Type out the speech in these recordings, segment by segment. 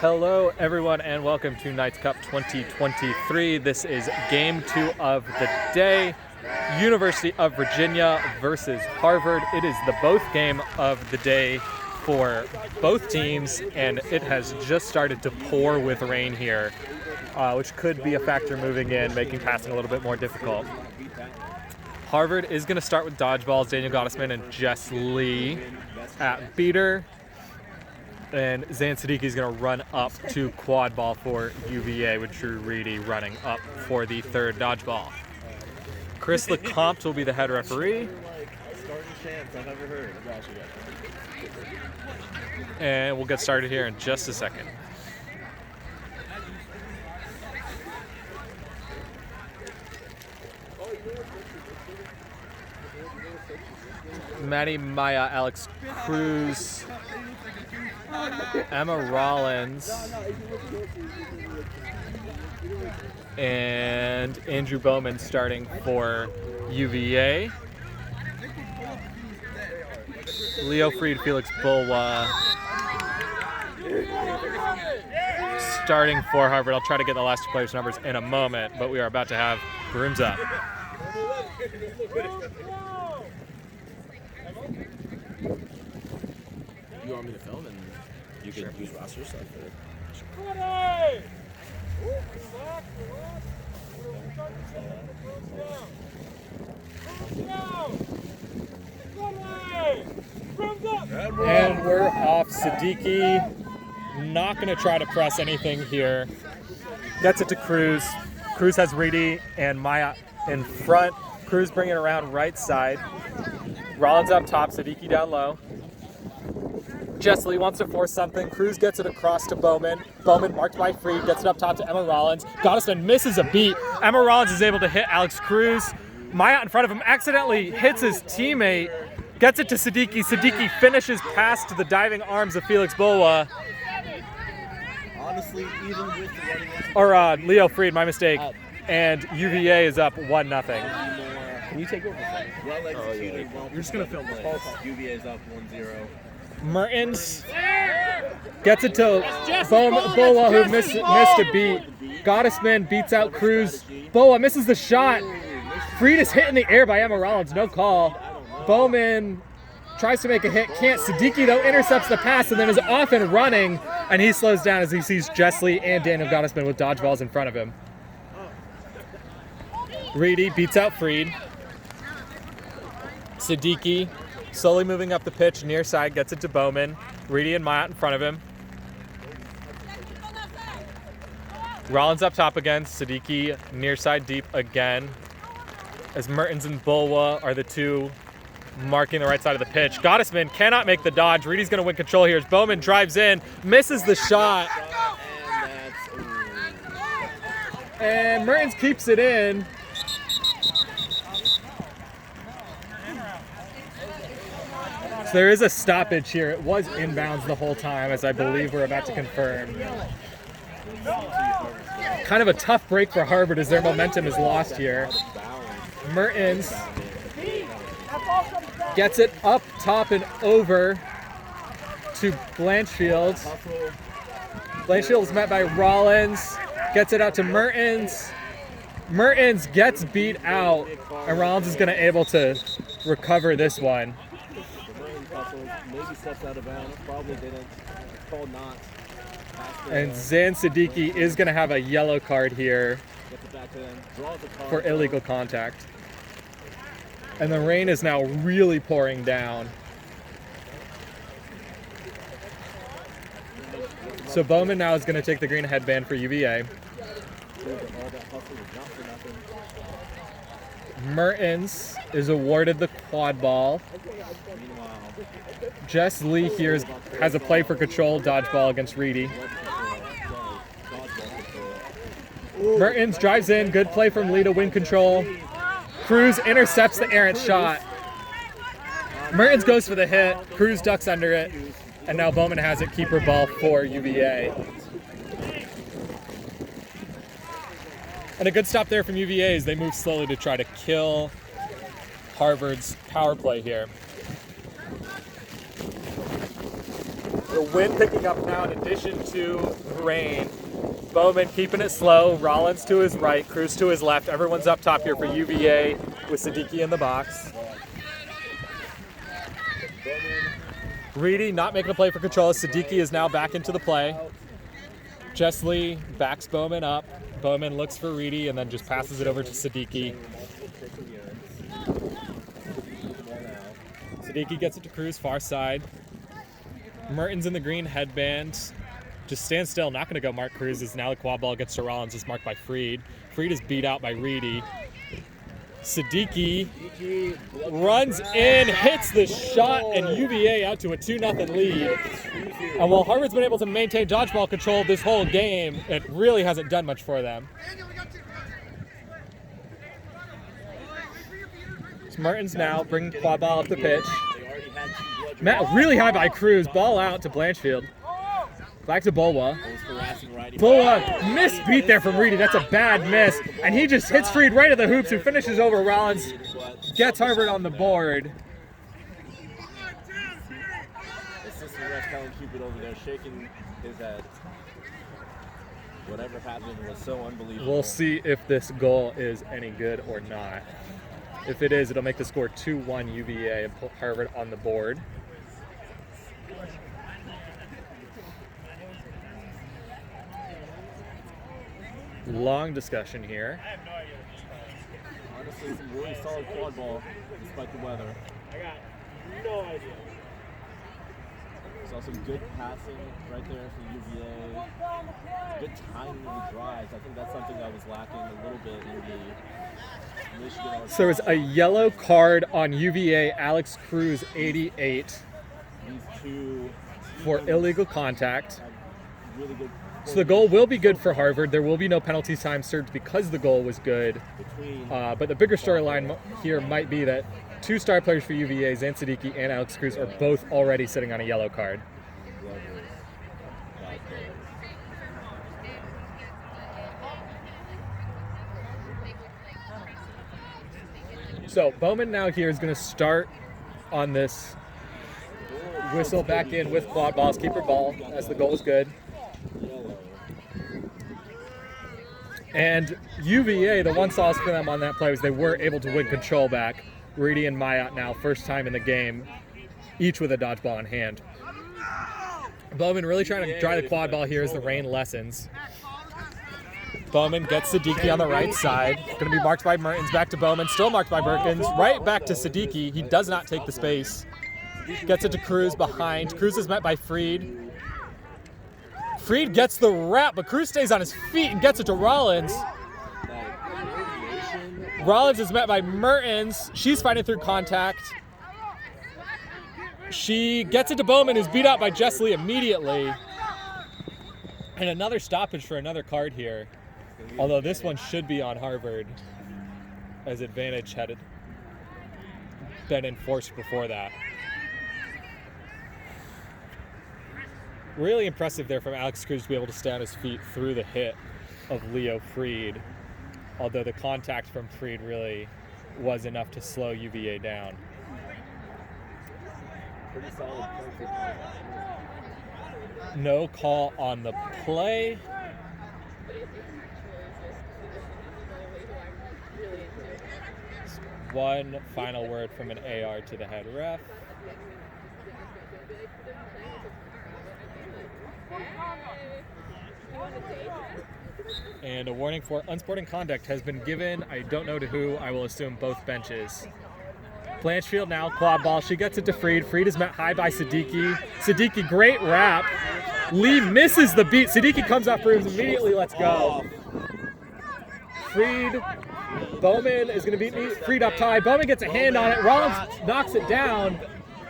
Hello everyone and welcome to Knights Cup 2023. This is game 2 of the day. University of Virginia versus Harvard. It is the both game of the day for both teams, and it has just started to pour with rain here, which could be a factor moving in, making passing a little bit more difficult. Harvard is going to start with dodgeballs, Daniel Gottesman and Jess Lee at beater. And Zan Siddiqui is going to run up to quad ball for UVA, with Drew Reedy running up for the third dodgeball. Chris Lecomte will be the head referee. And we'll get started here in just a second. Maddie, Maya, Alex Cruz, Emma Rollins, and Andrew Bowman starting for UVA. Leo Freed, Felix Bulwa starting for Harvard. I'll try to get the last two players' numbers in a moment, but we are about to have rooms up. You want me to film and you can use roster stuff for it? And we're off. Siddiqui not going to try to press anything here. Gets it to Cruz. Cruz has Reedy and Maya in front. Cruz bringing it around right side. Rollins up top, Siddiqui down low. Jess Lee wants to force something. Cruz gets it across to Bowman. Bowman marked by Freed, gets it up top to Emma Rollins. Gottesman misses a beat. Emma Rollins is able to hit Alex Cruz. Maya in front of him accidentally hits his teammate. Gets it to Siddiqui. Siddiqui finishes past the diving arms of Felix Bulwa. Honestly, even with the running... Or Leo Freed, my mistake. And UVA is up 1-0. Can you take over? Well executed. Well, you're just going to film this. UVA is up 1-0. Mertens gets it to Bulwa, who missed a beat. Gottesman beats out Cruz. Bulwa misses the shot. Freed is hit in the air by Emma Rollins, no call. Bowman tries to make a hit, can't. Siddiqui, though, intercepts the pass and then is off and running, and he slows down as he sees Jess Lee and Daniel Gottesman with dodgeballs in front of him. Reedy beats out Freed. Siddiqui slowly moving up the pitch, near side, gets it to Bowman. Reedy and Myatt in front of him. Rollins up top again. Siddiqui near side deep again. As Mertens and Bulwa are the two marking the right side of the pitch. Gottesman cannot make the dodge. Reedy's going to win control here as Bowman drives in, misses the shot. And Mertens keeps it in. So there is a stoppage here. It was inbounds the whole time, as I believe we're about to confirm. Kind of a tough break for Harvard as their momentum is lost here. Mertens gets it up top and over to Blanchfield. Blanchfield is met by Rollins. Gets it out to Mertens. Mertens gets beat out, and Rollins is going to able to recover this one. Maybe steps out of bounds, probably didn't. Call not. And Zan Siddiqui is going to have a yellow card here for illegal contact. And the rain is now really pouring down. So Bowman now is going to take the green headband for UVA. Mertens is awarded the quad ball. Jess Lee here has a play for control, dodgeball against Reedy. Mertens drives in, good play from Lee to win control. Cruz intercepts the errant shot. Mertens goes for the hit, Cruz ducks under it, and now Bowman has it, keeper ball for UVA. And a good stop there from UVA as they move slowly to try to kill Harvard's power play here. The wind picking up now in addition to rain. Bowman keeping it slow. Rollins to his right, Cruz to his left. Everyone's up top here for UVA with Siddiqui in the box. Reedy not making a play for control. Siddiqui is now back into the play. Jess Lee backs Bowman up. Bowman looks for Reedy and then just passes it over to Siddiqui. Siddiqui gets it to Cruz, far side. Mertens in the green headband. Just stands still, not going to go mark Cruz as now the quad ball gets to Rollins, is marked by Freed. Freed is beat out by Reedy. Siddiqui runs in, hits the shot, and UVA out to a 2-0 lead. And while Harvard's been able to maintain dodgeball control this whole game, it really hasn't done much for them. So Mertens now bringing quad ball up the pitch. Matt really high by Cruz, ball out to Blanchfield. Back to Bulwa. Bulwa missed beat there from Reedy. That's a bad miss. And he just hits Freed right at the hoops who finishes over Rollins. Gets Harvard on the board. Assistant ref telling Cupid over there, shaking his head. Whatever happened was so unbelievable. We'll see if this goal is any good or not. If it is, it'll make the score 2-1 UVA and put Harvard on the board. Long discussion here. Honestly, some really solid quad ball despite the weather. I got no idea. Saw some good passing right there from UVA. Good timing of the drives. I think that's something that was lacking a little bit in the Michigan. So there was a yellow card on UVA, Alex Cruz, 88, These two for illegal contact. really good. So the goal will be good for Harvard. There will be no penalty time served because the goal was good. But the bigger storyline here might be that two star players for UVA, Zan Siddiqui and Alex Cruz, are both already sitting on a yellow card. So Bowman now here is going to start on this whistle back in with quad balls, keeper ball, as the goal is good. And UVA, the one solace for them on that play was they were able to win control back. Reedy and Mayat now, first time in the game, each with a dodgeball in hand. Bowman really trying to dry the quad ball here as the rain lessens. Bowman gets Siddiqui on the right side. Going to be marked by Mertens, back to Bowman, still marked by Berkins, right back to Siddiqui. He does not take the space. Gets it to Cruz behind. Cruz is met by Freed. Freed gets the wrap, but Cruz stays on his feet and gets it to Rollins. Rollins is met by Mertens. She's fighting through contact. She gets it to Bowman, who's beat out by Jess Lee immediately. And another stoppage for another card here. Although this one should be on Harvard, as advantage had been enforced before that. Really impressive there from Alex Cruz to be able to stay on his feet through the hit of Leo Freed. Although the contact from Freed really was enough to slow UVA down. Pretty solid. No call on the play. One final word from an AR to the head ref. And a warning for unsporting conduct has been given. I don't know to who. I will assume both benches. Blanchfield now, quad ball. She gets it to Freed. Freed is met high by Siddiqui. Siddiqui, great wrap. Lee misses the beat. Siddiqui comes off rooms, immediately lets go. Freed. Bowman is going to beat me. Freed up tie. Bowman gets a hand on it. Rollins knocks it down.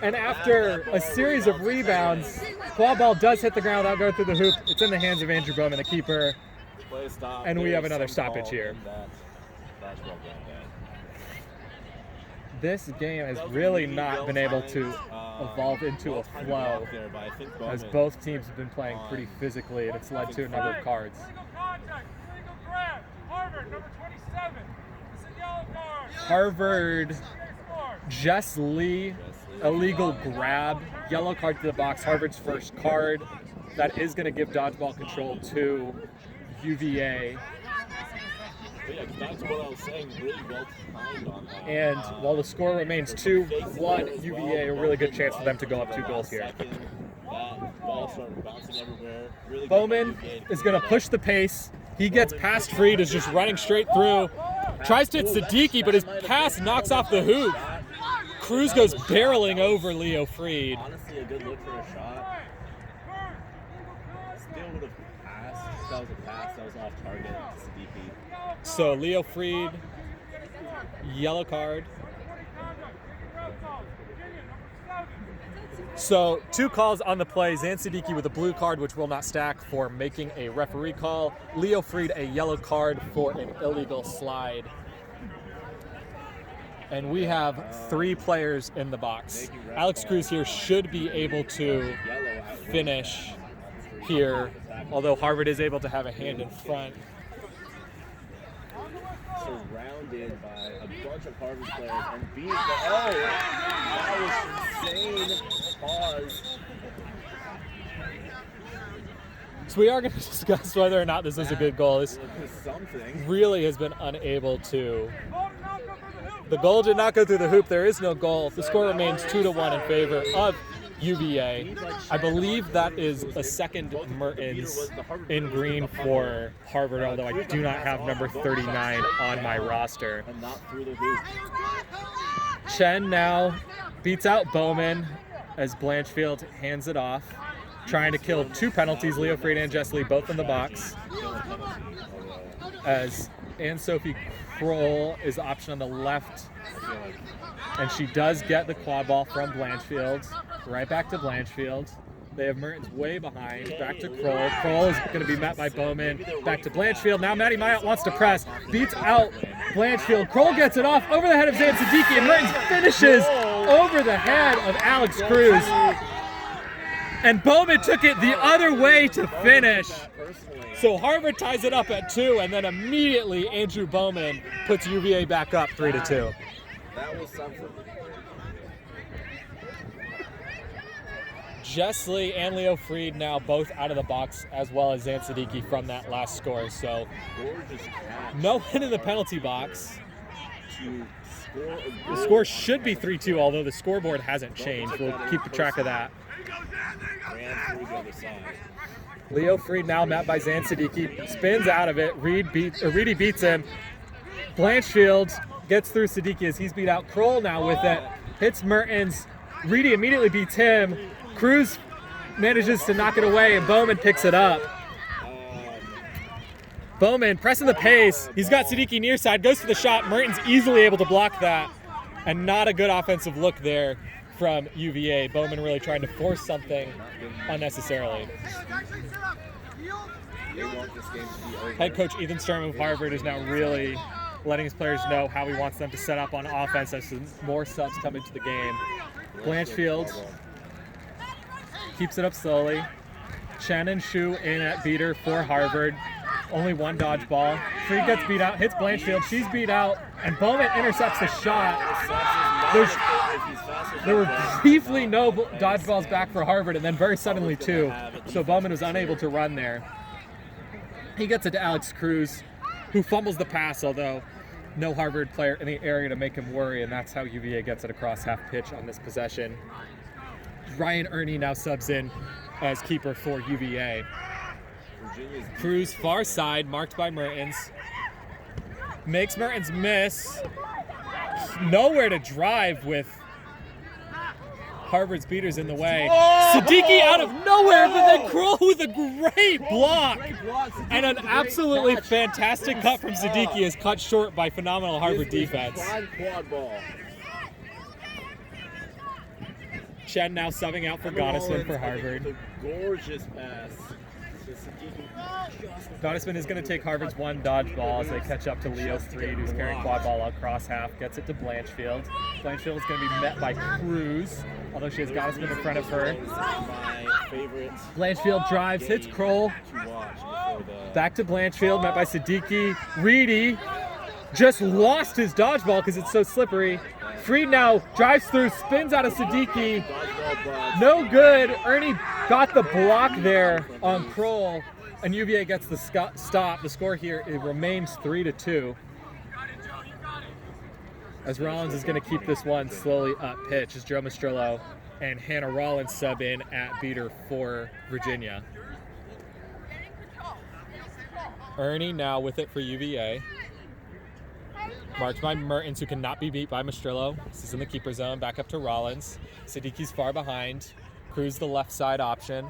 And after a series of rebounds, quad ball does hit the ground without going through the hoop. It's in the hands of Andrew Bowman, the keeper. And we have another stoppage here. This game has really not been able to evolve into a flow, as both teams have been playing pretty physically, and it's led to a number of cards. Harvard, Jess Lee illegal grab. Yellow card to the box, Harvard's first card. That is going to give dodgeball control to UVA. But yeah, back to what I was saying, really well timed on that. And while the score remains 2-1, UVA, a really good chance for them to go up 2 goals here. That ball started bouncing everywhere. Really Bowman is going to push the pace. He gets past Freed, is just running straight through. Tries to hit Siddiqui, but his pass knocks off the hoop. Cruz goes barreling over Leo Freed. Honestly, a good look for a shot. Still would have passed. That was a pass. That was off target to Siddiqui. So Leo Freed, yellow card. So 2 calls on the play. Zan Siddiqui with a blue card, which will not stack, for making a referee call. Leo Freed a yellow card for an illegal slide. And we have 3 players in the box. Alex Cruz here should be able to finish here, although Harvard is able to have a hand in front. Surrounded by a bunch of Harvard players and beat the that was insane. Pause. So we are going to discuss whether or not this is a good goal. This really has been unable to. The goal did not go through the hoop. There is no goal. The score remains 2-1 in favor of UVA. I believe that is a second Mertens in green for Harvard, although I do not have number 39 on my roster. Chen now beats out Bowman as Blanchfield hands it off, trying to kill 2 penalties, Leo Freed and Jess Lee, both in the box. As Anne-Sophie Kroll is the option on the left, and she does get the quad ball from Blanchfield. Right back to Blanchfield. They have Mertens way behind. Back to Kroll. Kroll is going to be met by Bowman. Back to Blanchfield. Now Maddie Myatt wants to press. Beats out Blanchfield. Kroll gets it off over the head of Zan Siddiqui, and Mertens finishes over the head of Alex Cruz. And Bowman took it the other way to finish. So Harvard ties it up at 2, and then immediately Andrew Bowman puts UVA back up 3-2. That was something. Jess Lee and Leo Freed now both out of the box, as well as Zan Siddiqui from that last score. So no hit in the penalty box. The score should be 3-2, although the scoreboard hasn't changed. We'll keep track of that. Leo Freed now met by Zan Siddiqui, spins out of it. Reedy beats him. Blanchfield gets through Siddiqui as he's beat out. Kroll now with it, hits Mertens. Reedy immediately beats him. Cruz manages to knock it away, and Bowman picks it up. Bowman pressing the pace. He's got Siddiqui near side, goes for the shot. Mertens easily able to block that, and not a good offensive look there from UVA. Bowman really trying to force something unnecessarily. Head coach Ethan Sturman of Harvard is now really letting his players know how he wants them to set up on offense as more subs come into the game. Blanchfield keeps it up slowly. Chen and Shu in at beater for Harvard. Only 1 dodgeball. Freed gets beat out, hits Blanchfield. She's beat out, and Bowman intercepts the shot. There were briefly no dodgeballs back for Harvard, and then very suddenly 2. So Bowman was unable to run there. He gets it to Alex Cruz, who fumbles the pass, although no Harvard player in the area to make him worry, and that's how UVA gets it across half pitch on this possession. Ryan Ernie now subs in as keeper for UVA. Cruz far side, marked by Mertens. Makes Mertens miss. Nowhere to drive with Harvard's beaters in the way. Siddiqui out of nowhere, but then Kroll with a great block. And an absolutely fantastic cut from Siddiqui is cut short by phenomenal Harvard defense. Chen now subbing out for Gottesman for Harvard. Gorgeous pass. Gottesman is going to take Harvard's 1 dodgeball as they catch up to Leo Freed, who's carrying quad ball across half. Gets it to Blanchfield. Blanchfield is going to be met by Cruz, although she has Gottesman in front of her. Blanchfield drives, hits Kroll. Back to Blanchfield, met by Siddiqui. Reedy just lost his dodgeball because it's so slippery. Freed now drives through, spins out of Siddiqui. Dodgeball, but No good. Ernie got the block there on Kroll, and UVA gets the stop. The score here, it remains 3-2. As Rollins is going to keep this one slowly up pitch as Joe Mastrillo and Hannah Rollins sub in at beater for Virginia. Ernie now with it for UVA. Marked by Mertens, who cannot be beat by Mastrillo. This is in the keeper zone, back up to Rollins. Siddiqui's far behind. Cruz the left side option.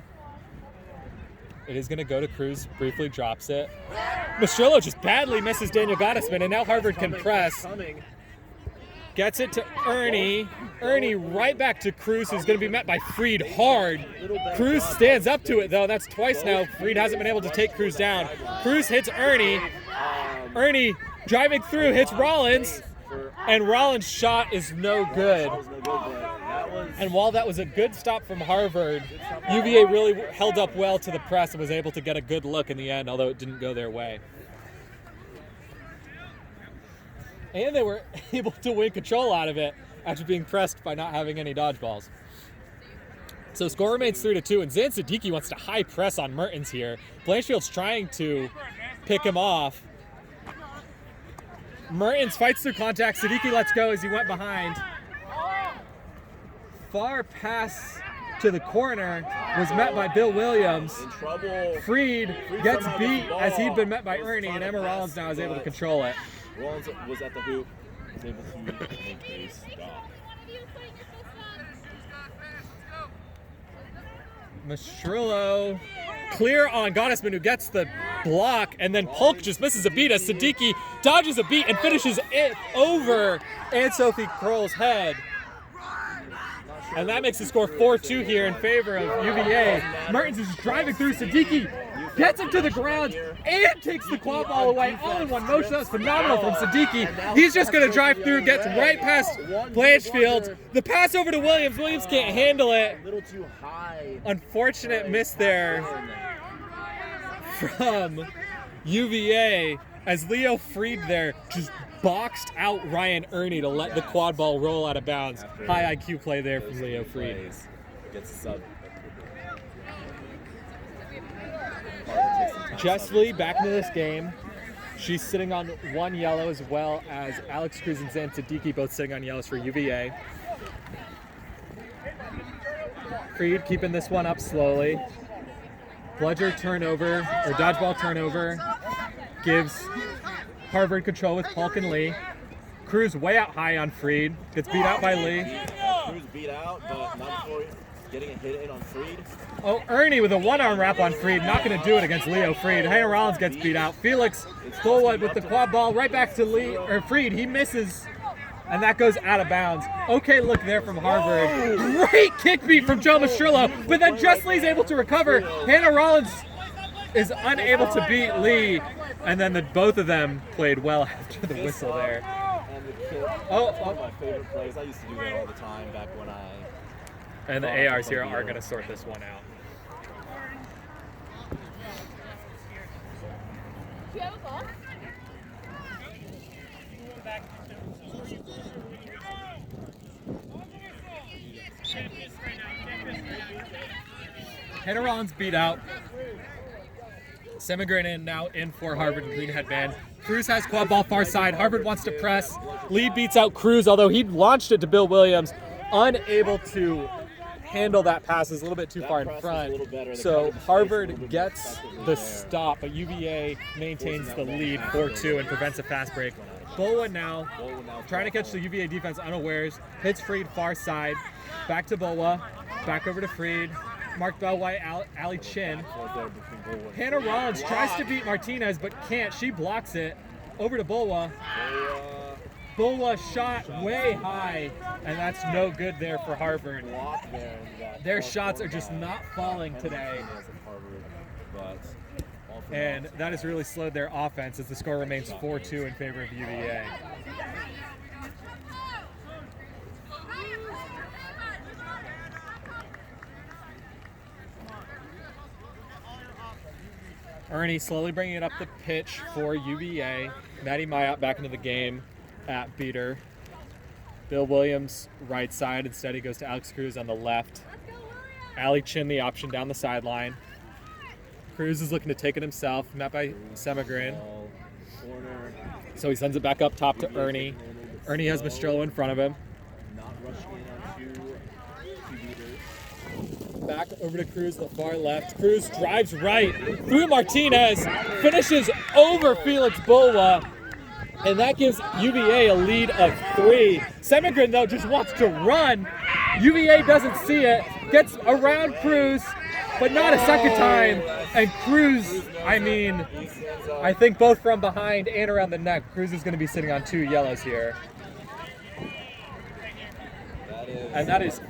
It is going to go to Cruz, briefly drops it. Mastrillo just badly misses Daniel Gottesman, and now Harvard can press. Gets it to Ernie. Ernie right back to Cruz, who's going to be met by Freed hard. Cruz stands up to it, though. That's twice now. Freed hasn't been able to take Cruz down. Cruz hits Ernie. Ernie driving through, hits Rollins. And Rollins' shot is no good. And while that was a good stop from Harvard, UVA really held up well to the press and was able to get a good look in the end, although it didn't go their way. And they were able to win control out of it after being pressed by not having any dodgeballs. So score remains 3-2, and Zan Siddiqui wants to high press on Mertens here. Blanchfield's trying to pick him off. Mertens fights through contact. Siddiqui lets go as he went behind. Far pass to the corner was met by Bill Williams. in trouble. Freed gets somehow beat gets the ball. as he'd been met by Was Ernie, trying and to Emma pass, Rollins now is able to but control it. Rollins was at the hoop, was able to make a stop. Mastrillo clear on Gottesman, who gets the block, and then Polk just misses a beat as Siddiqui dodges a beat and finishes it over Anne-Sophie Kroll's head. And that makes the score 4-2 here in favor of UVA. Mertens is driving through. Siddiqui gets him to the ground and takes the quad ball away. All in one motion. That was phenomenal from Siddiqui. He's just going to drive through, gets right past Blanchfield. The pass over to Williams. Williams can't handle it. A little too high. Unfortunate miss there from UVA as Leo Freed there just boxed out Ryan Ernie to let the quad ball roll out of bounds. High IQ play there from Leo Freed. Gets a sub. Jess Lee back into this game. She's sitting on one yellow, as well as Alex Cruz and Zan Siddiqui both sitting on yellows for UVA. Freed keeping this one up slowly. Bludger turnover, or dodgeball turnover, gives Harvard control with Polk and Lee. Cruz way out high on Freed, gets beat out by Lee. Cruz beat out, but not before getting a hit in on Freed. Oh, Ernie with a one-arm wrap on Freed, not going to do it against Leo Freed. Hannah Rollins gets beat out. Felix Bullwood with the quad ball right back to Freed. He misses, and that goes out of bounds. Okay, look there from Harvard. Great kick beat from Joe Mastrillo, but then Jess Lee's able to recover. Hannah Rollins is unable to beat Lee, and then both of them played well after the whistle there. And the kick. Oh, One of my favorite plays. I used to do that all the time back when I. And the ARs here are going to sort this one out. Do you have a ball? Hannah Rollins beat out. Semigran now in for Harvard and green headband. Cruz has quad ball far side. Harvard wants to press. Lee beats out Cruz, although he launched it to Bill Williams. Unable to handle that pass, is a little bit too far in front. So Harvard gets the stop, but UVA maintains the lead 4-2 and prevents a fast break. Bulwa now trying to catch the UVA defense unawares. Hits Freed far side. Back to Bulwa. Back over to Freed. Mark Bellwhite, Ali Chin. Hannah Rollins tries to beat Martinez but can't. She blocks it. Over to Bulwa. Bulwa shot way high, and that's no good there for Harvard. Their shots are just not falling today. And that has really slowed their offense as the score remains 4-2 in favor of UVA. Ernie slowly bringing it up the pitch for UVA. Maddie Mayat back into the game at beater. Bill Williams, right side. Instead, he goes to Alex Cruz on the left. Ali Chin, the option down the sideline. Cruz is looking to take it himself, met by Semigran. Corner. So he sends it back up top to Ernie. Ernie has Mastrello in front of him. Not rushing in on two beaters. Back over to Cruz on the far left. Cruz drives right through Martinez, finishes over Felix Bulwa, and that gives UVA a lead of 3. Semigran, though, just wants to run. UVA doesn't see it, gets around Cruz, but not a second time. And Cruz, I think both from behind and around the neck, Cruz is going to be sitting on 2 yellows here. And that is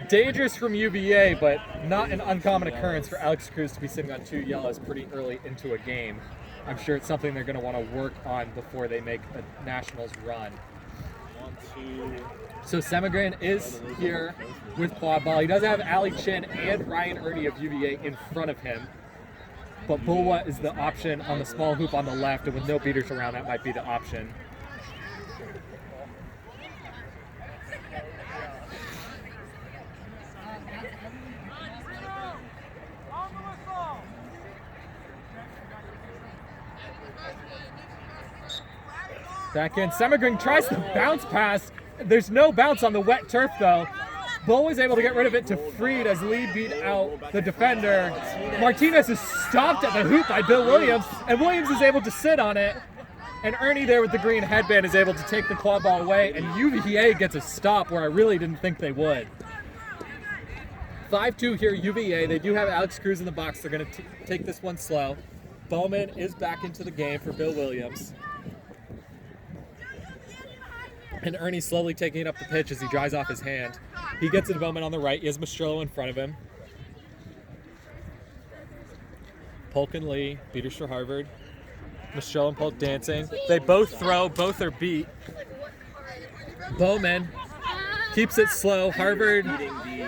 dangerous from UVA, but not an uncommon occurrence for Alex Cruz to be sitting on 2 yellows pretty early into a game. I'm sure it's something they're going to want to work on before they make a Nationals run. So Semigran is here with quad ball. He does have Ali Chin and Ryan Ernie of UVA in front of him. But Bulwa is the option on the small hoop on the left, and with no beaters around, that might be the option. Back in, Semigran tries to bounce pass. There's no bounce on the wet turf though. Bull was able to get rid of it to Freed as Lee beat out the defender. Martinez is stopped at the hoop by Bill Williams, and Williams is able to sit on it. And Ernie there with the green headband is able to take the quad ball away, and UVA gets a stop where I really didn't think they would. 5-2 here, UVA. They do have Alex Cruz in the box. They're going to take this one slow. Bowman is back into the game for Bill Williams. And Ernie slowly taking it up the pitch as he dries off his hand. He gets it to Bowman on the right. He has Mastrello in front of him. Polk and Lee, beaters for Harvard. Mastrello and Polk dancing. They both throw, both are beat. Bowman keeps it slow. Harvard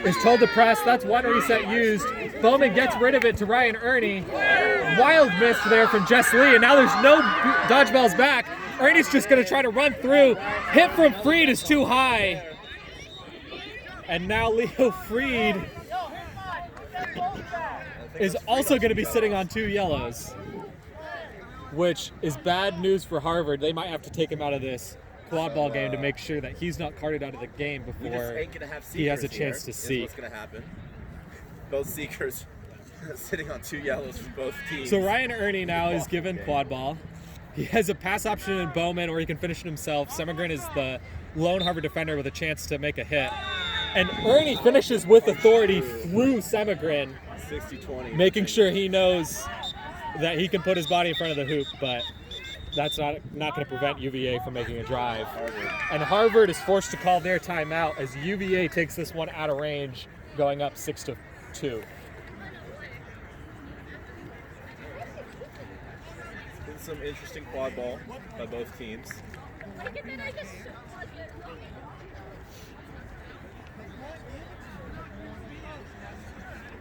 is told to press. That's one reset used. Bowman gets rid of it to Ryan Ernie. Wild miss there from Jess Lee, and now there's no dodgeballs back. Ernie's just going to try to run through. Hit from Freed is too high. And now Leo Freed is also going to be sitting on 2 yellows, which is bad news for Harvard. They might have to take him out of this quad ball game to make sure that he's not carted out of the game before he has a chance to seek. What's going to happen? Both seekers sitting on 2 yellows for both teams. So Ryan Ernie now is given quad ball. He has a pass option in Bowman, or he can finish it himself. Semigran is the lone Harvard defender with a chance to make a hit. And Ernie finishes with authority through Semigran, 60-20. making sure he knows that he can put his body in front of the hoop, but that's not going to prevent UVA from making a drive. And Harvard is forced to call their timeout as UVA takes this one out of range, going up 6-2. Some interesting quad ball by both teams. I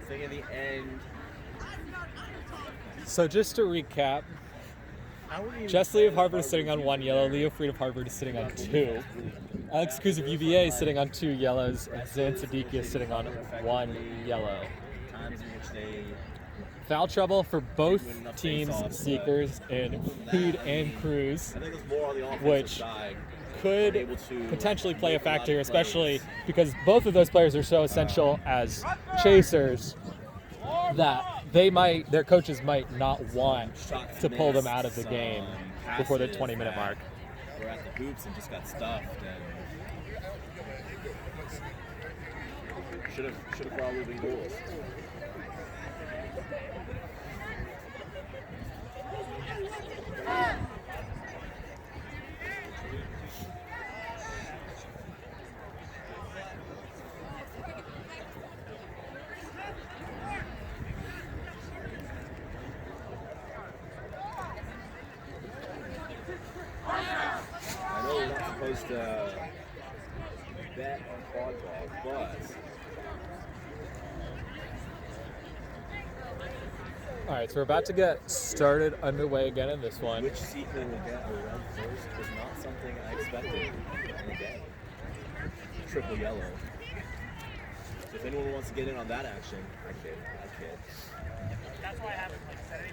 think in the end. So just to recap, Jess Lee of Harvard is sitting on 1 yellow, Leo Freed of Harvard is sitting on 2. Alex Cruz of UVA is sitting on 2 yellows, and Zan Siddiqui is sitting on 1 yellow. Times in which they Foul trouble for both teams' seekers in Freed and Cruz, which could potentially play a factor here, especially because both of those players are so essential as chasers that their coaches might not want to pull them out of the game before the 20-minute mark. We're at the hoops and just got stuffed. And should have probably been goals. I know we're not supposed to bet on quad ball, but All right, so we're about to get started underway again in this one. which seeker will get a red first was not something I expected in the game. triple yellow. If anyone wants to get in on that action, I kid.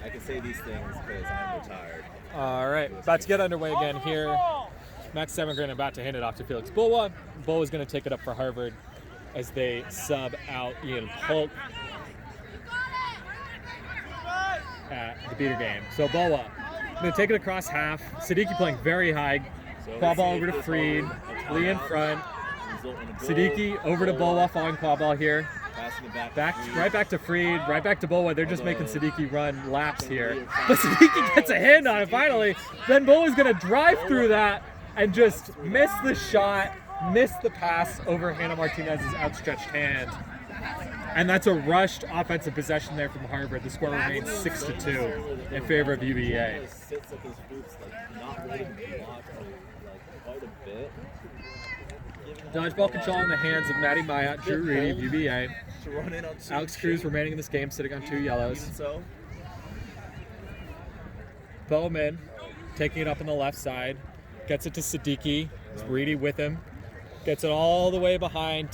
I can say these things because I'm retired. All right, about to get underway again here. Max Semengren about to hand it off to Felix Bulwa. Bulwa's going to take it up for Harvard as they sub out Ian Polk at the beater game. So Bulwa going to take it across half. Siddiqui playing very high. Claw ball over to Freed. Lee in front. Siddiqui over to Bulwa, following claw ball here. Right back to Freed, right back to Bulwa. They're just making Siddiqui run laps here. But Siddiqui gets a hand on it finally. Then Bulwa's going to drive through that and just miss the shot, miss the pass over Hannah Martinez's outstretched hand. And that's a rushed offensive possession there from Harvard. The score remains 6-2 in favor of UVA. Dodgeball control in the hands of Maddie Mayat, Drew Reedy of UVA. Alex Cruz remaining in this game, sitting on 2 yellows. Bowman taking it up on the left side. Gets it to Siddiqui. It's Reedy with him. Gets it all the way behind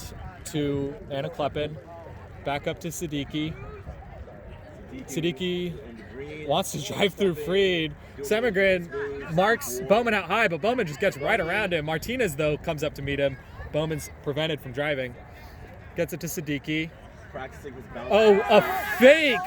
to Anna Kleppen. Back up to Siddiqui. Siddiqui wants to drive through Freed. Semengren marks Bowman out high, but Bowman just gets right around him. Martinez, though, comes up to meet him. Bowman's prevented from driving. Gets it to Siddiqui. Oh, a fake!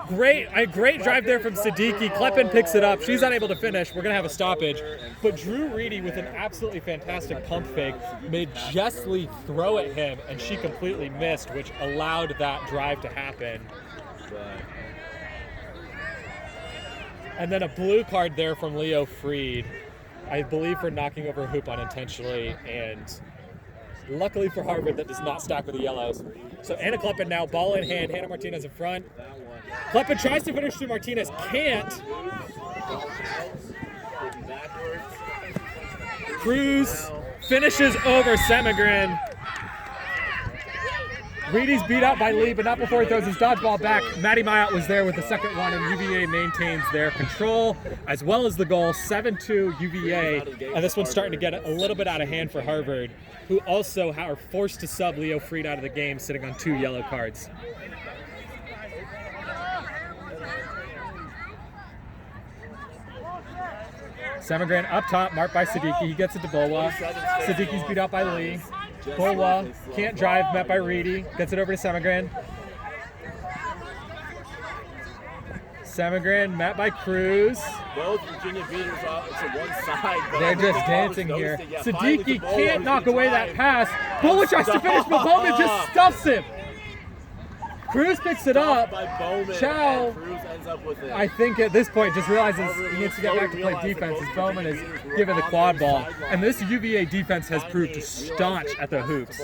Great drive there from Siddiqui. Kleppen picks it up. She's unable to finish. We're going to have a stoppage. But Drew Reedy, with an absolutely fantastic pump fake, made Jess Lee throw at him, and she completely missed, which allowed that drive to happen. And then a blue card there from Leo Freed, I believe for knocking over a hoop unintentionally, and luckily for Harvard, that does not stack with the yellows. So Anna Kleppen now, ball in hand, Hannah Martinez in front. Kleppen tries to finish through Martinez, can't. Cruz finishes over Semengren. Reedy's beat out by Lee, but not before he throws his dodgeball back. Maddie Mayat was there with the second one, and UVA maintains their control, as well as the goal, 7-2 UVA. And this one's starting to get a little bit out of hand for Harvard, who also are forced to sub Leo Freed out of the game, sitting on 2 yellow cards. Semengren up top, marked by Siddiqui. He gets it to Bulwa. Siddiqui's beat out by Lee. Bulwa can't drive, met by Reedy. Gets it over to Semengren. Semengren met by Cruz. Both Virginia beaters off to one side. They're just dancing here. Siddiqui can't knock away that pass. Bulwa tries to finish, but Bowman just stuffs him. Cruz picks it up. Chow, I think at this point, just realizes he needs to get back to play defense as Bowman is given the quad ball. And this UVA defense has proved staunch at the hoops.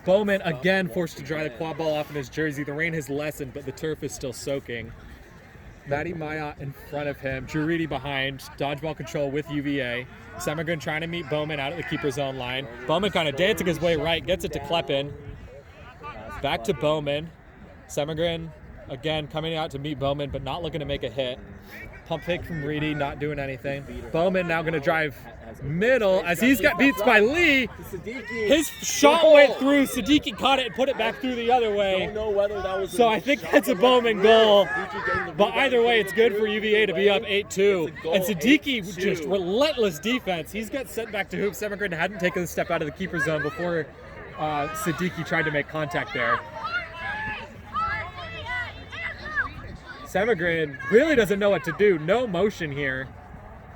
Bowman again forced to dry the quad ball off in his jersey. The rain has lessened, but the turf is still soaking. Maddie Mayat in front of him. Drew Reedy behind. Dodgeball control with UVA. Semengren trying to meet Bowman out at the keeper zone line. Bowman kind of dancing his way right. Gets it to Kleppen. Back to Bowman. Semengren again coming out to meet Bowman, but not looking to make a hit. Pump fake from Reedy, not doing anything. Bowman now going to drive middle as he's got beats by Lee. His shot went through. Siddiqui caught it and put it back through the other way. So I think that's a Bowman goal. But either way, it's good for UVA to be up 8-2. And Siddiqui, just relentless defense. He's got sent back to hoop. Semengren hadn't taken a step out of the keeper zone before Siddiqui tried to make contact there. Semengren really doesn't know what to do. No motion here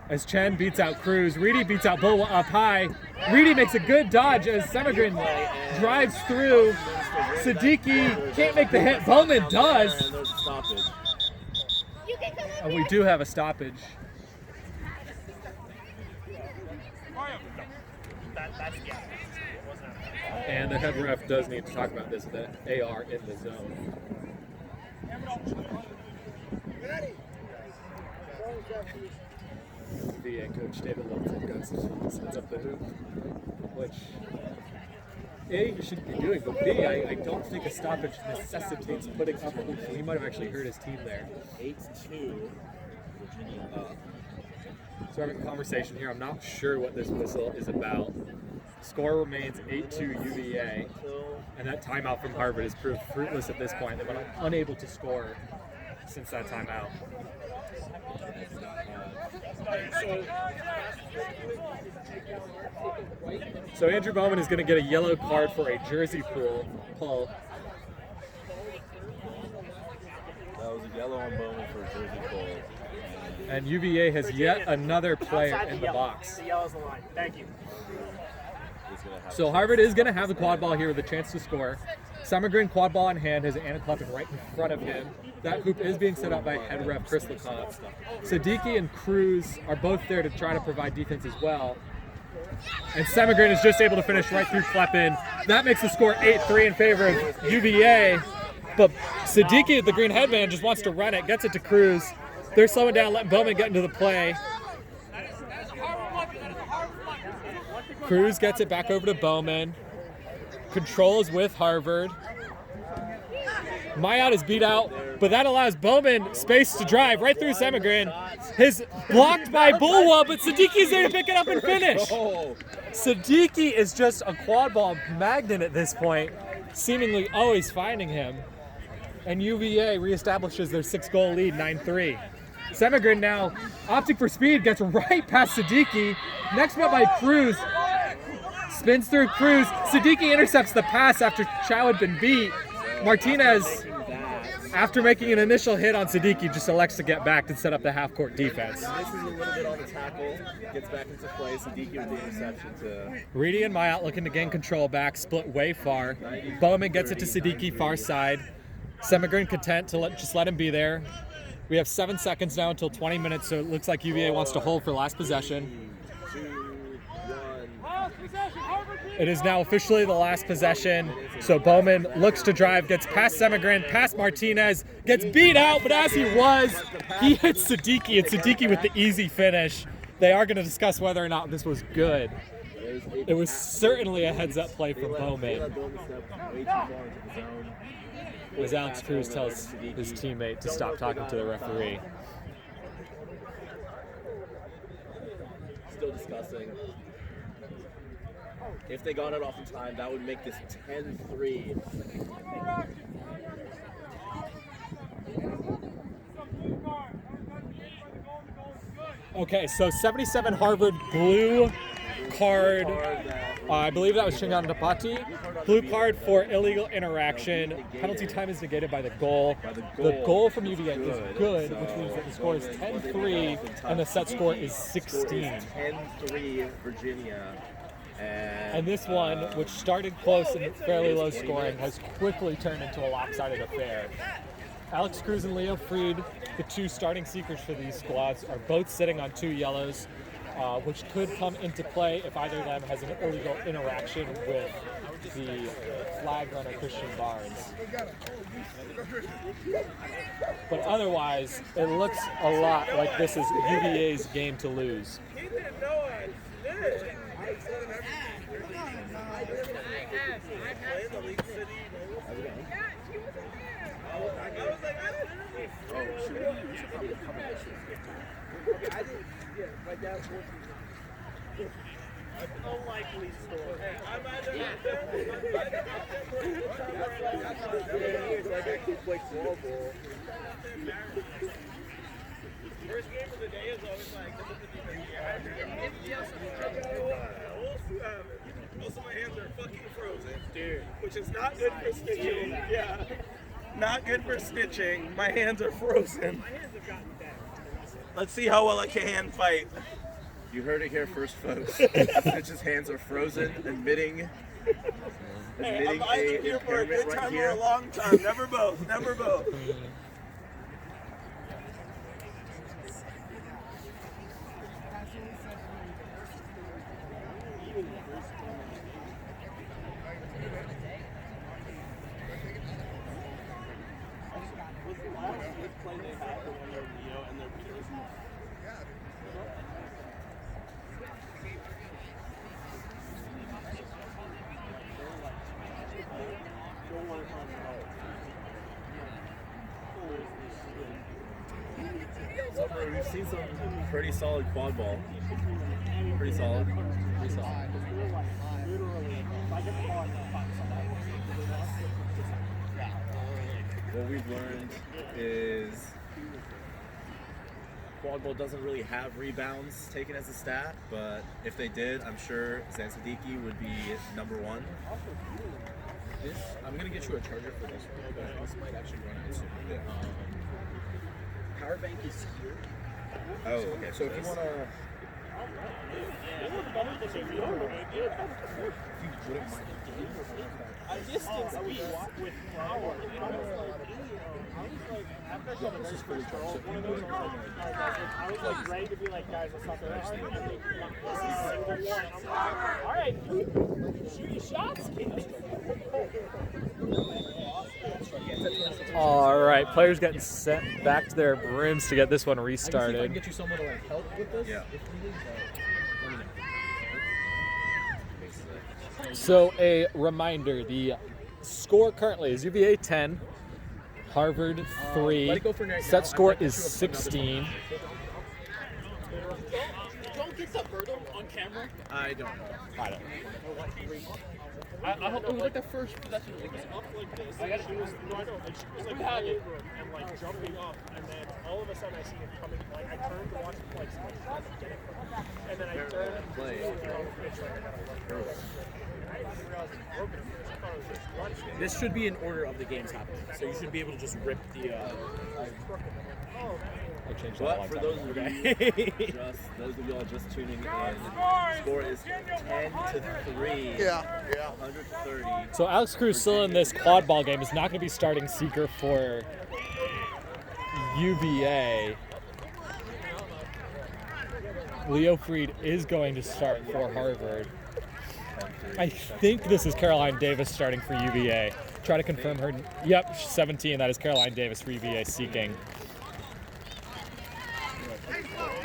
as Chen beats out Cruz. Reedy beats out Bulwa up high. Reedy makes a good dodge as Semengren drives through. Siddiqui can't make the hit. Bowman does. And we do have a stoppage. And the head ref does need to talk about this, the AR in the zone. VA coach David Lutz sets up the hoop, which A, he shouldn't be doing, but B, I don't think a stoppage necessitates putting up a hoop, so he might have actually hurt his team there. 8-2, Virginia up. So we're having a conversation here. I'm not sure what this whistle is about. Score remains 8-2 UVA, and that timeout from Harvard has proved fruitless at this point. They've been unable to score since that timeout. So Andrew Bowman is going to get a yellow card for a jersey pull. That was a yellow on Bowman for a jersey pull. And UVA has yet another player in the box. The yellow's the line. Thank you. So Harvard is going to have the quad ball here with a chance to score. Summergren quad ball in hand has Anna Kleppen right in front of him. That hoop is being set up by head ref Chris Lecompte. Siddiqui and Cruz are both there to try to provide defense as well. And Summergren is just able to finish right through Kleppen. That makes the score 8-3 in favor of UVA. But Siddiqui at the green headband just wants to run it, gets it to Cruz. They're slowing down, letting Bowman get into the play. Cruz gets it back over to Bowman. Controls with Harvard. Mayotte is beat out, but that allows Bowman space to drive right through Summergren. His blocked by Bulwa, but Siddiqui's there to pick it up and finish. Siddiqui is just a quad ball magnet at this point, seemingly always finding him. And UVA reestablishes their 6-goal lead, 9-3. Summergren now opting for speed, gets right past Siddiqui. Next met by Cruz. Spins through Cruz. Siddiqui intercepts the pass after Chow had been beat. Martinez, after making an initial hit on Siddiqui, just elects to get back and set up the half-court defense. Misses a little bit on the tackle, gets back into play. Siddiqui with the interception to... Reedy and Mayotte looking to gain control back, split way far. Bowman gets it to Siddiqui, far side. Summergren content to just let him be there. We have 7 seconds now until 20 minutes, so it looks like UVA wants to hold for last possession. 2, 1. It is now officially the last possession. So Bowman looks to drive, gets past Summergren, past Martinez, gets beat out, but as he was, he hits Siddiqui, and Siddiqui with the easy finish. They are going to discuss whether or not this was good. It was certainly a heads-up play from Bowman. As Alex Cruz tells his teammate to stop talking to the referee. Still discussing. If they got it off in time, that would make this 10-3. Okay, so 77 Harvard blue card. I believe that was Shingan Dapati. Blue card for illegal interaction. Penalty time is negated by the goal. The goal from UVA is good, which means that the score is 10-3 and the set score is 16. 10-3 Virginia. And this one, which started close and fairly low scoring, has quickly turned into a lopsided affair. Alex Cruz and Leo Freed, the two starting seekers for these squads, are both sitting on 2 yellows, which could come into play if either of them has an illegal interaction with the flag runner Christian Barnes. But otherwise, it looks a lot like this is UVA's game to lose. Unlikely story. First game of the day is always like, this is most of my hands are fucking frozen, dude, which is not good for stitching. Yeah, not good for stitching. My hands are frozen. My hands have gotten better. Let's see how well I can hand fight. You heard it here first, folks. Stitch's hands are frozen, admitting I'm either here for a good right time here. or a long time. Never both. Never both. Harvard, we've seen some pretty solid quad ball. Pretty solid. Pretty solid. What we've learned is quad ball doesn't really have rebounds taken as a stat, but if they did, I'm sure Zan Siddiqui would be #1. I'm gonna get you a charger for this one, but this might actually run out soon. Power bank is here. Oh, okay. So if you wanna, This is pretty cool. I was like ready to be like, guys, let's not do this. All right, shoot your shots, kid. All right, players getting sent back to their rooms to get this one I can restarted. get you someone to like help with this. Yeah. If needed, but let me know. So a reminder, the score currently is UVA 10, Harvard 3. let it go for right Set now. score I'm gonna is get you another 16. Don't get that bird on camera. I don't know. I don't know. I hope it was like the first possession. I got to do this. No, I know. It's like had it and like jumping up, and then all of a sudden I see it coming. Like I turned to watch it, like somebody trying to get it from him, and then I turned and Play. I didn't realize it broken at first. I thought it was just running. This should be in order of the games happening, so you should be able to just rip the. I changed that a But long for time those ago. of y'all just tuning in, score is 10-3. Yeah. 130. So Alex Cruz still in this quad ball game is not going to be starting seeker for UVA. Leo Fried is going to start for Harvard. I think this is Caroline Davis starting for UVA. Try to confirm her. Yep, 17. That is Caroline Davis for UVA seeking.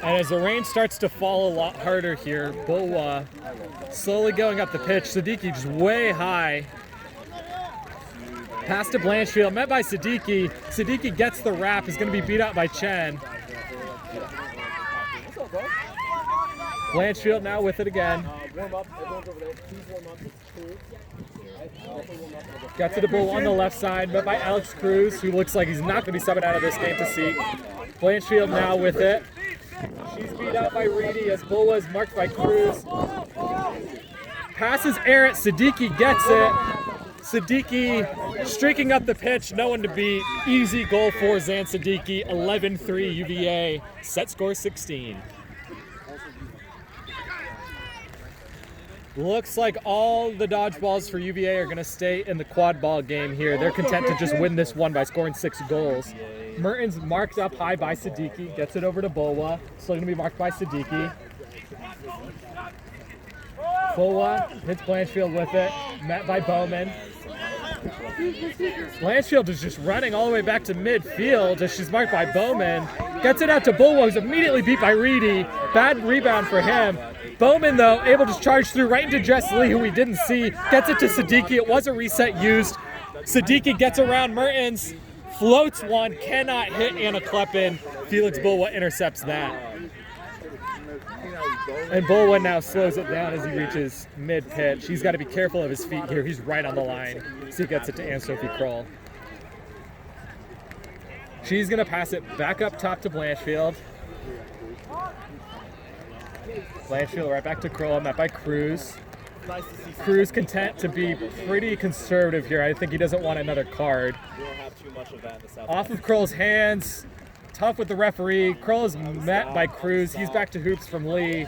And as the rain starts to fall a lot harder here, Bulwa slowly going up the pitch. Siddiqui just way high. Pass to Blanchfield, met by Siddiqui. Siddiqui gets the wrap, is going to be beat out by Chen. Blanchfield now with it again. Warm up. Everyone's over there. Please warm up. It's two. Got to the bull on the left side, met by Alex Cruz, who looks like he's not going to be summoned out of this game to seek. Blanchfield now with it. She's beat out by Reedy as Bull was marked by Cruz. Passes Errant, Siddiqui gets it. Siddiqui streaking up the pitch, no one to beat. Easy goal for Zan Siddiqui, 11-3 UVA, set score 16. Looks like all the dodgeballs for UVA are going to stay in the quad ball game here. They're content to just win this one by scoring 6 goals. Mertens marked up high by Siddiqui, gets it over to Bulwa. Still going to be marked by Siddiqui. Bulwa hits Blanchfield with it, met by Bowman. Blanchfield is just running all the way back to midfield as she's marked by Bowman. Gets it out to Bulwa, who's immediately beat by Reedy. Bad rebound for him. Bowman, though, able to charge through right into Jess Lee, who we didn't see. Gets it to Siddiqui. It was a reset used. Siddiqui gets around Mertens. Floats one, cannot hit Anna Kleppen. Felix Bulwa intercepts that. And Bulwa now slows it down as he reaches mid-pitch. He's got to be careful of his feet here. He's right on the line. So he gets it to Anne-Sophie Kroll. She's going to pass it back up top to Blanchfield. Blanchfield right back to Kroll, met by Cruz. Cruz content to be pretty conservative here. I think he doesn't want another card. We don't have too much of that in the South. Off of Kroll's hands. Tough with the referee. Kroll is met by Cruz. He's back to hoops from Lee.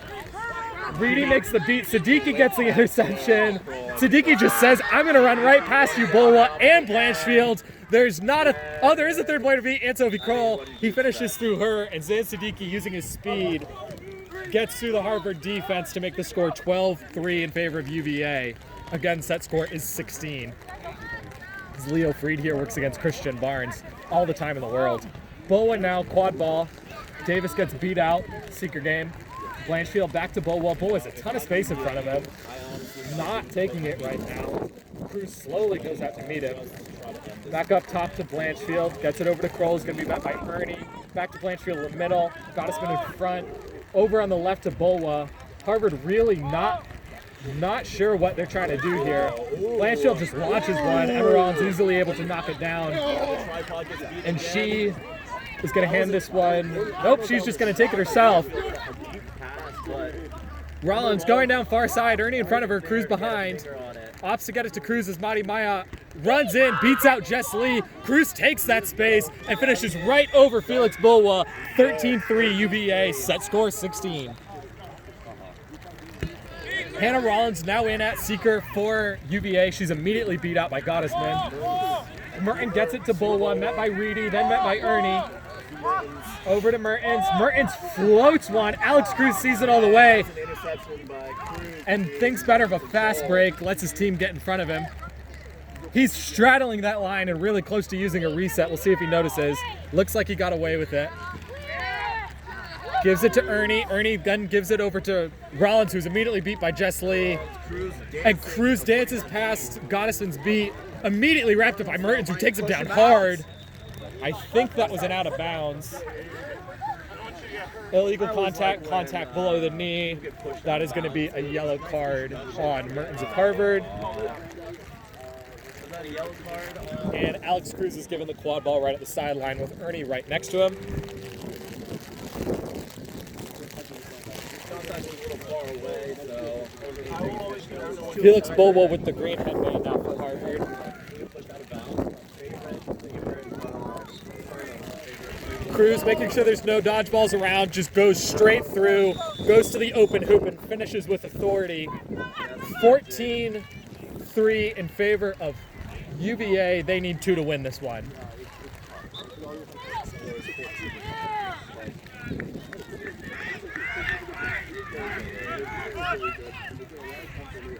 Reedy makes the beat. Siddiqui gets the interception. Siddiqui just says, I'm going to run right past you, Bulwa and Blanchfield. There's not a... Oh, there is a third player to beat, Anne-Sophie Kroll. He finishes through her, and Zan Siddiqui, using his speed, gets through the Harvard defense to make the score 12-3 in favor of UVA. Again, set score is 16. As Leo Fried here works against Christian Barnes all the time in the world. Bowen now, quad ball. Davis gets beat out, seeker game. Blanchfield back to Bowen. Bowen has a ton of space in front of him. Not taking it right now. Cruz slowly goes out to meet him. Back up top to Blanchfield. Gets it over to Kroll. Is going to be met by Ernie. Back to Blanchfield in the middle. Gottesman in front. Over on the left to Bulwa. Harvard really not sure what they're trying to do here. Blanchfield just launches one. Emma Rollins easily able to knock it down. And she is going to hand this one. Nope, she's just going to take it herself. Rollins going down far side. Ernie in front of her. Cruz behind. Opts to get it to Cruz as Madi Maya runs in, beats out Jess Lee. Cruz takes that space and finishes right over Felix Bulwa. 13-3 UVA, set score 16. Hannah Rollins now in at seeker for UVA. She's immediately beat out by Gottesman. Merton gets it to Bulwa, met by Reedy, then met by Ernie. Over to Mertens. Mertens floats one. Alex Cruz sees it all the way and thinks better of a fast break, lets his team get in front of him. He's straddling that line and really close to using a reset. We'll see if he notices. Looks like he got away with it. Gives it to Ernie. Ernie then gives it over to Rollins, who's immediately beat by Jess Lee. And Cruz dances past Gottesman's beat, immediately wrapped up by Mertens, who takes him down hard. I think that was an out of bounds. Illegal contact below the knee. That is going to be a yellow card on Mertens of Harvard. And Alex Cruz is given the quad ball right at the sideline with Ernie right next to him. Felix Bulwa with the green headband now for Harvard. Cruz making sure there's no dodgeballs around, just goes straight through, goes to the open hoop and finishes with authority. 14-3 in favor of UVA. They need 2 to win this one.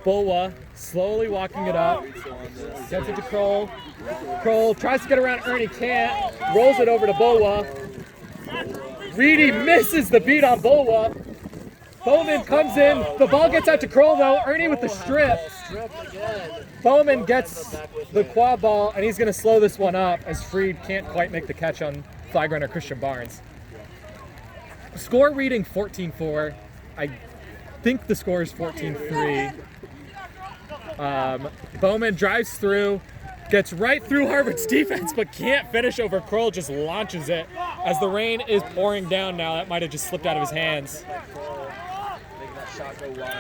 Bulwa slowly walking it up. Gets it to Kroll. Kroll tries to get around Ernie, can't. Rolls it over to Bulwa. Reedy misses the beat on Bulwa. Bowman comes in. The ball gets out to Kroll though. Ernie with the strip. Bowman gets the quad ball and he's going to slow this one up as Freed can't quite make the catch on flag runner Christian Barnes. Score reading 14-4. I think the score is 14-3. Bowman drives through, gets right through Harvard's defense, but can't finish over Kroll, just launches it. As the rain is pouring down now, that might have just slipped out of his hands.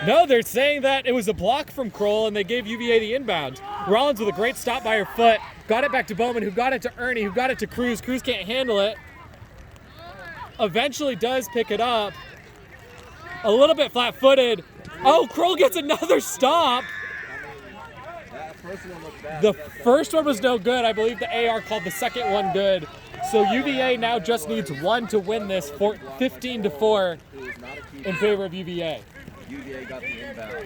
No, they're saying that it was a block from Kroll and they gave UVA the inbound. Rollins with a great stop by her foot, got it back to Bowman, who got it to Ernie, who got it to Cruz. Cruz can't handle it. Eventually does pick it up. A little bit flat-footed. Oh, Kroll gets another stop. The first one was no good. I believe the AR called the second one good. So UVA now just needs 1 to win this, 15-4 in favor of UVA. UVA got the inbound.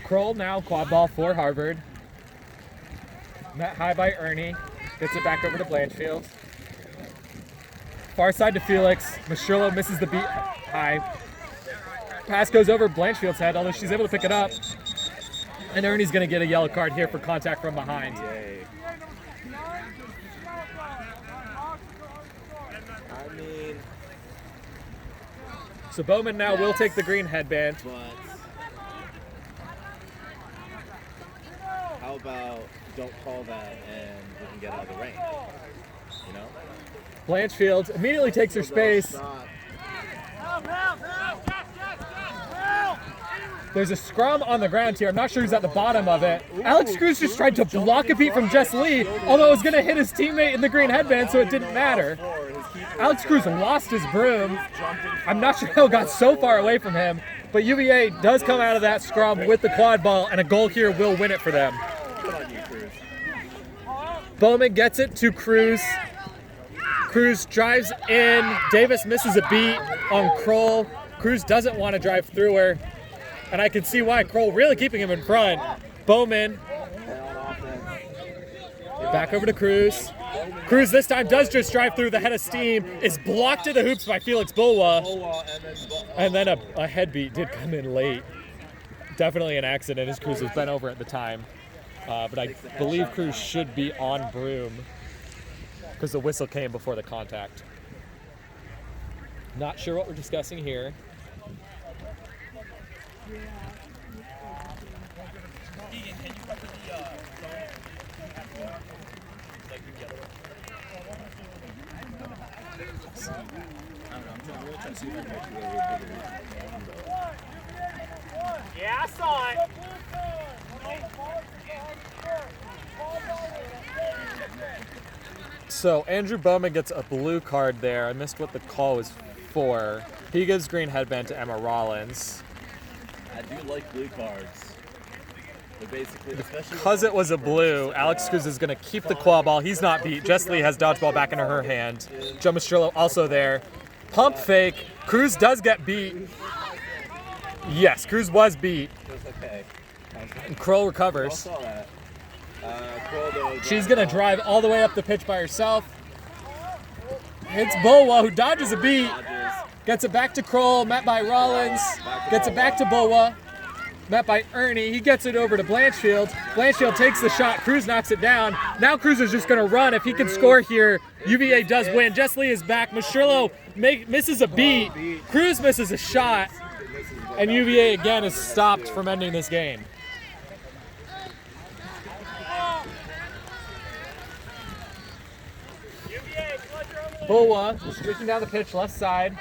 Kroll now quad ball for Harvard. Met high by Ernie. Gets it back over to Blanchfield. Far side to Felix. Mashirlo misses the beat high. Pass goes over Blanchfield's head, although she's able to pick it up. And Ernie's going to get a yellow card here for contact from behind. I mean, So Bowman now will take the green headband. but how about don't call that and we can get out of the rain? You know? Blanchfield immediately takes her space. There's a scrum on the ground here. I'm not sure who's at the bottom of it. Alex Cruz just tried to block a beat from Jess Lee, although it was going to hit his teammate in the green headband, so it didn't matter. Alex Cruz lost his broom. I'm not sure how it got so far away from him, but UVA does come out of that scrum with the quad ball, and a goal here will win it for them. Bowman gets it to Cruz. Cruz drives in. Davis misses a beat on Kroll. Cruz doesn't want to drive through her. And I can see why. Kroll really keeping him in front. Bowman. Back over to Cruz. Cruz this time does just drive through the head of steam. Is blocked to the hoops by Felix Bulwa. And then a head beat did come in late. definitely an accident. His Cruz was bent over at the time. But I believe Cruz should be on Broom because the whistle came before the contact. Not sure what we're discussing here. I'm really trying to see if I can make it a little bigger. Yeah, I saw it. So Andrew Bowman gets a blue card there. I missed what the call was for. He gives green headband to Emma Rollins. I do like blue cards. But basically, especially Because it was a blue, Alex Cruz is going to keep the quad ball. He's not beat. Jess Lee has dodgeball back in her hand. Joe Mastrillo also there. Pump fake. Cruz does get beat. Yes, Cruz was beat. okay. And Kroll recovers. saw that. Kroll, though, She's going to drive all the way up the pitch by herself. Hits Bowa, who dodges a beat. dodges. Gets it back to Kroll, met by Rollins. Gets it back to Bowa, met by Ernie. He gets it over to Blanchfield. Blanchfield takes the shot. Cruz knocks it down. Now Cruz is just going to run. If he can score here, UVA does win. Jess Lee is back. Mastrillo misses a beat. Cruz misses a shot. And UVA again is stopped from ending this game. Bowa streaking down the pitch, left side.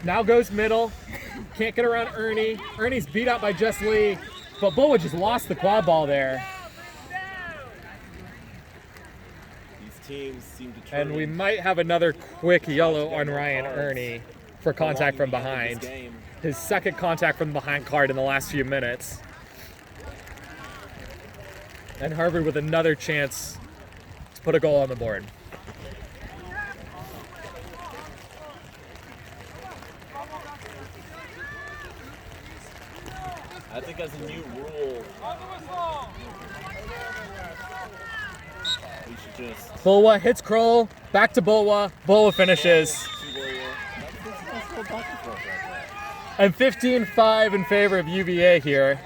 Now goes middle. Can't get around Ernie. Ernie's beat up by Jess Lee, but Bowa just lost the quad ball there. These teams seem to turn And we might have another quick yellow on Ryan Ernie for contact from behind. His second contact from behind card in the last few minutes. And Harvard with another chance to put a goal on the board. I think as a new rule, we should just Bowa hits Kroll, back to Bowa. Bowa finishes. And 15-5 in favor of UVA here.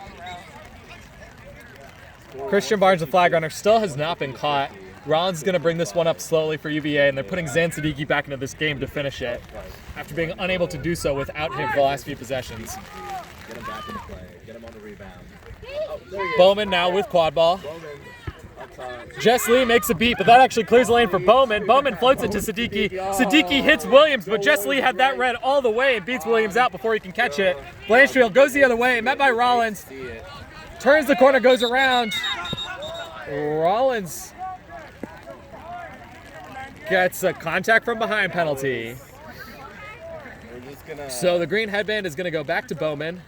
Christian Barnes, the flag runner, still has not been caught. Rollins is going to bring this one up slowly for UVA, and they're putting Zan Siddiqui back into this game to finish it after being unable to do so without him for the last few possessions. get him back into play, get him on the rebound. Bowman now with quad ball. Bowman up top. Jess Lee makes a beat, but that actually clears the lane for Bowman. Bowman floats it to Siddiqui. Siddiqui hits Williams, but Jess Lee had that read all the way and beats Williams out before he can catch it. Blanchfield goes the other way, met by Rollins. See it. Turns the corner, goes around. Rollins gets a contact from behind penalty. We're just gonna So the green headband is going to go back to Bowman.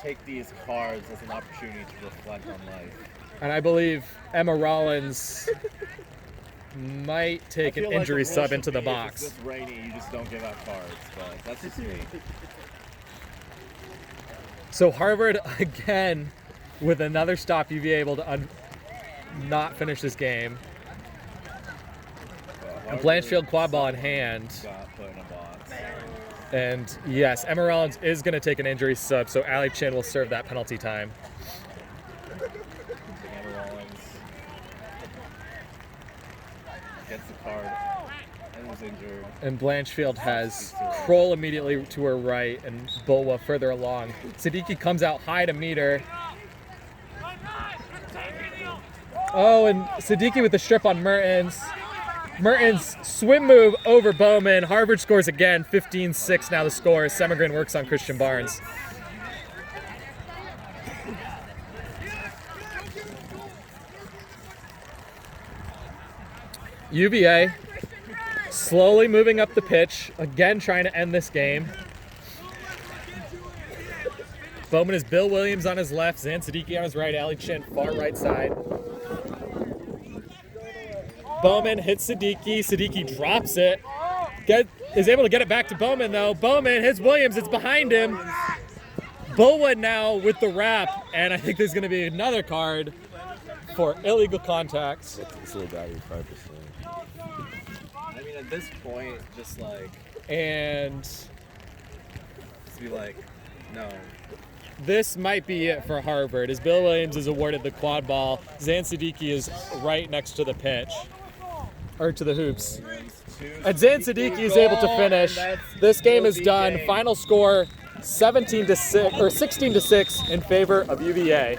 take these cards as an opportunity to reflect on life. And I believe Emma Rollins might take I an feel like injury the rule sub should into the be, if box. it's this rainy, you just don't give out cards, but that's just me. So Harvard again with another stop, UVA able to not finish this game. And Blanchfield quad ball in hand. Got put in a box. And yes, Emma Rollins is going to take an injury sub, so Ali Chin will serve that penalty time. Emma Rollins gets the card and was injured. And Blanchfield has Kroll immediately to her right and Bowa further along. Siddiqui comes out high to meet her. Oh, and Siddiqui with the strip on Mertens. Mertens swim move over Bowman. Harvard scores again, 15-6 now the score. Semigrin works on Christian Barnes. UVA slowly moving up the pitch, again trying to end this game. Bowman is Bill Williams on his left, Zan Siddiqui on his right, Ali Chin far right side. Bowman hits Siddiqui. Siddiqui drops it. Is able to get it back to Bowman though. Bowman hits Williams. It's behind him. Bowen now with the wrap, and I think there's going to be another card for illegal contacts. It's a little value 5%. I mean, at this point, just like, And just be like, no. this might be it for Harvard, as Bill Williams is awarded the quad ball. Zan Siddiqui is right next to the pitch, or to the hoops. And Zan Siddiqui is able to finish. This game is done. Final score 17-6 or 16-6 in favor of UVA.